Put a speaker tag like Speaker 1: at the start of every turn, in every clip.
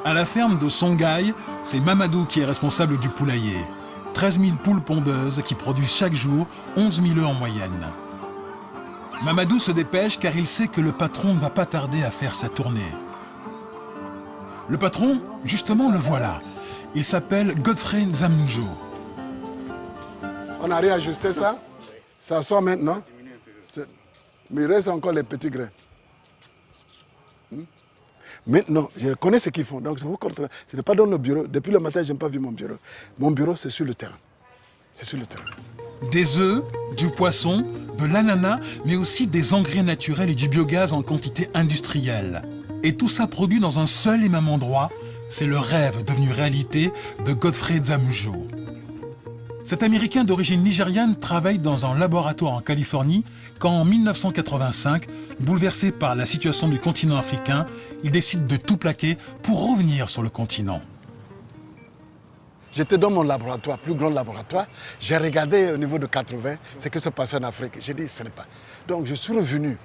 Speaker 1: À la ferme de Songhai, c'est Mamadou qui est responsable du poulailler. 13 000 poules pondeuses qui produisent chaque jour 11 000 œufs en moyenne. Mamadou se dépêche car il sait que le patron ne va pas tarder à faire sa tournée. Le patron, justement, le voilà. Il s'appelle Godfrey Nzamunjo.
Speaker 2: On a réajusté ça. Ça sort maintenant. Mais il reste encore les petits grains. Maintenant, je connais ce qu'ils font. Donc, je vous contrôle. Ce n'est pas dans le bureau. Depuis le matin, je n'ai pas vu mon bureau. Mon bureau, c'est sur le terrain. C'est sur le terrain.
Speaker 1: Des œufs, du poisson, de l'ananas, mais aussi des engrais naturels et du biogaz en quantité industrielle. Et tout ça produit dans un seul et même endroit. C'est le rêve devenu réalité de Godfrey Nzamunjo. Cet Américain d'origine nigériane travaille dans un laboratoire en Californie quand, en 1985, bouleversé par la situation du continent africain, il décide de tout plaquer pour revenir sur le continent.
Speaker 2: J'étais dans mon laboratoire, plus grand laboratoire. J'ai regardé au niveau de 80 ce qui se passait en Afrique. J'ai dit, ce n'est pas. Donc je suis revenu.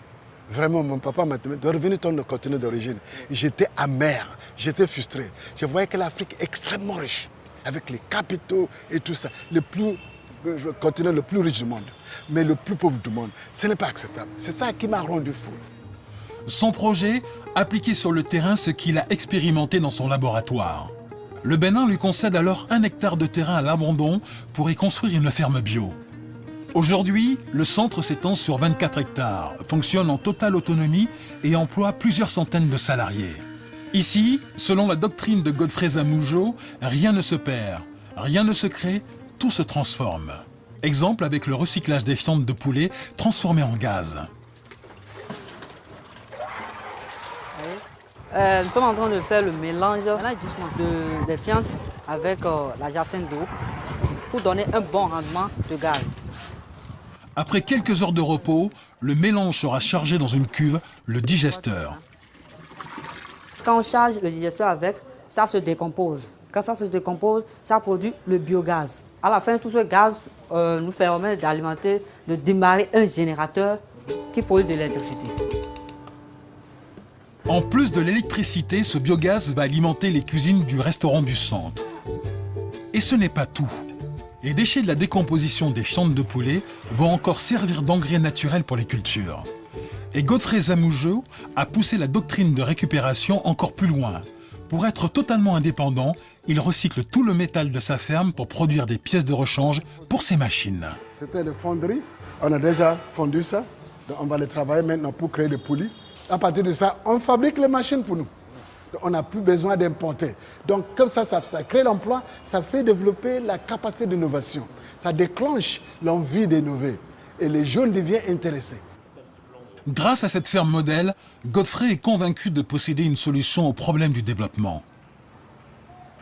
Speaker 2: Vraiment, mon papa m'a dit de revenir dans le continent d'origine. J'étais amer, j'étais frustré. Je voyais que l'Afrique est extrêmement riche, avec les capitaux et tout ça. Le continent le plus riche du monde, mais le plus pauvre du monde. Ce n'est pas acceptable. C'est ça qui m'a rendu fou.
Speaker 1: Son projet, appliquer sur le terrain ce qu'il a expérimenté dans son laboratoire. Le Bénin lui concède alors 1 hectare de terrain à l'abandon pour y construire une ferme bio. Aujourd'hui, le centre s'étend sur 24 hectares, fonctionne en totale autonomie et emploie plusieurs centaines de salariés. Ici, selon la doctrine de Godfrey Nzamunjo, rien ne se perd, rien ne se crée, tout se transforme. Exemple avec le recyclage des fientes de poulet transformées en gaz.
Speaker 3: Nous sommes en train de faire le mélange des fientes avec la jacinthe d'eau pour donner un bon rendement de gaz.
Speaker 1: Après quelques heures de repos, le mélange sera chargé dans une cuve, le digesteur.
Speaker 3: Quand on charge le digesteur avec, ça se décompose. Quand ça se décompose, ça produit le biogaz. À la fin, tout ce gaz nous permet d'alimenter, de démarrer un générateur qui produit de l'électricité.
Speaker 1: En plus de l'électricité, ce biogaz va alimenter les cuisines du restaurant du centre. Et ce n'est pas tout. Les déchets de la décomposition des fientes de poulet vont encore servir d'engrais naturel pour les cultures. Et Godfrey Nzamunjo a poussé la doctrine de récupération encore plus loin. Pour être totalement indépendant, il recycle tout le métal de sa ferme pour produire des pièces de rechange pour ses machines.
Speaker 2: C'était les fonderies. On a déjà fondu ça. Donc on va les travailler maintenant pour créer des poulies. À partir de ça, on fabrique les machines pour nous. Donc, on n'a plus besoin d'importer. Donc comme ça crée l'emploi, ça fait développer la capacité d'innovation. Ça déclenche l'envie d'innover. Et les jeunes deviennent intéressés.
Speaker 1: Grâce à cette ferme modèle, Godfrey est convaincu de posséder une solution au problème du développement.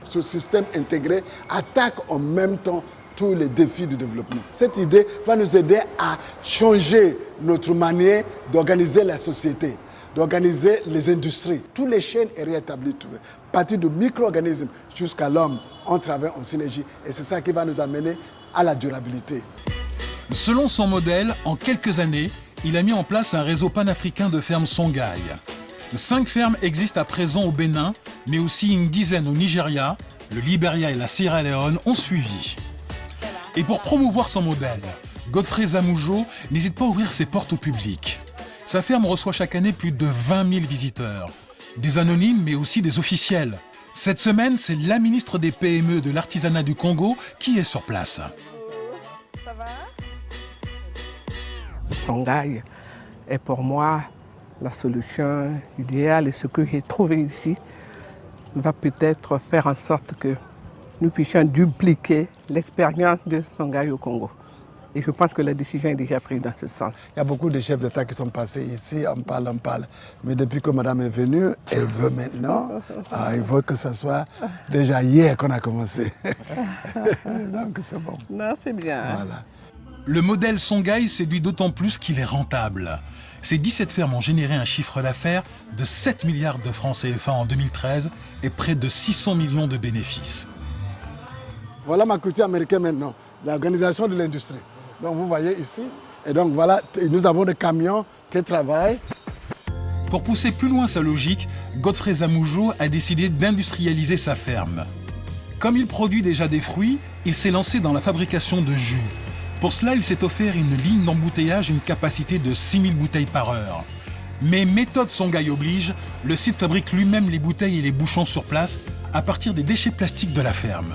Speaker 2: Ce système intégré attaque en même temps tous les défis du développement. Cette idée va nous aider à changer notre manière d'organiser la société, d'organiser les industries. Toutes les chaînes sont réétablies, à partir de micro-organismes jusqu'à l'homme, on travaille en synergie. Et c'est ça qui va nous amener à la durabilité.
Speaker 1: Selon son modèle, en quelques années, il a mis en place un réseau panafricain de fermes Songhai. 5 fermes existent à présent au Bénin, mais aussi une dizaine au Nigeria, le Libéria et la Sierra Leone ont suivi. Et pour promouvoir son modèle, Godfrey Nzamunjo n'hésite pas à ouvrir ses portes au public. Sa ferme reçoit chaque année plus de 20 000 visiteurs. Des anonymes, mais aussi des officiels. Cette semaine, c'est la ministre des PME de l'artisanat du Congo qui est sur place.
Speaker 4: Ça va? Songhai est pour moi la solution idéale et ce que j'ai trouvé ici va peut-être faire en sorte que nous puissions dupliquer l'expérience de Songhai au Congo. Et je pense que la décision est déjà prise dans ce sens.
Speaker 2: Il y a beaucoup de chefs d'État qui sont passés ici, on parle. Mais depuis que madame est venue, elle veut maintenant. Il faut que ce soit déjà hier qu'on a commencé. Donc c'est bon.
Speaker 4: Non, c'est bien.
Speaker 2: Voilà.
Speaker 1: Le modèle Songhai séduit d'autant plus qu'il est rentable. Ces 17 fermes ont généré un chiffre d'affaires de 7 milliards de francs CFA en 2013 et près de 600 millions de bénéfices.
Speaker 2: Voilà ma culture américaine maintenant, l'organisation de l'industrie. Donc vous voyez ici, et donc voilà, nous avons des camions qui travaillent.
Speaker 1: Pour pousser plus loin sa logique, Godfrey Zamoujo a décidé d'industrialiser sa ferme. Comme il produit déjà des fruits, il s'est lancé dans la fabrication de jus. Pour cela, il s'est offert une ligne d'embouteillage d'une capacité de 6000 bouteilles par heure. Mais méthode Songhai oblige, le site fabrique lui-même les bouteilles et les bouchons sur place à partir des déchets plastiques de la ferme.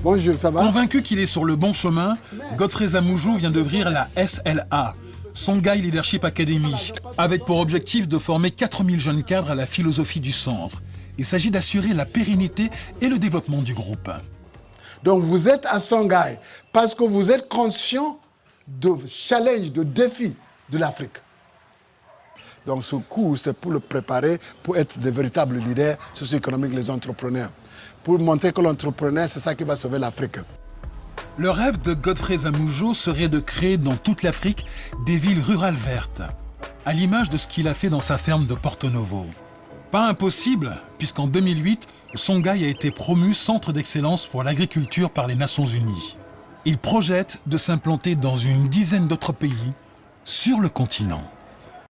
Speaker 2: Bonjour, ça va?
Speaker 1: Convaincu qu'il est sur le bon chemin, Godfrey Zamoujo vient d'ouvrir la SLA, Songhai Leadership Academy, avec pour objectif de former 4000 jeunes cadres à la philosophie du centre. Il s'agit d'assurer la pérennité et le développement du groupe.
Speaker 2: Donc vous êtes à Songhai parce que vous êtes conscient de challenge, de défis de l'Afrique. Donc ce cours, c'est pour le préparer, pour être de véritables leaders socio-économiques, les entrepreneurs. Pour montrer que l'entrepreneur, c'est ça qui va sauver l'Afrique.
Speaker 1: Le rêve de Godfrey Zamoujo serait de créer dans toute l'Afrique des villes rurales vertes, à l'image de ce qu'il a fait dans sa ferme de Porto Novo. Pas impossible, puisqu'en 2008, Songhai a été promu centre d'excellence pour l'agriculture par les Nations Unies. Il projette de s'implanter dans une dizaine d'autres pays sur le continent.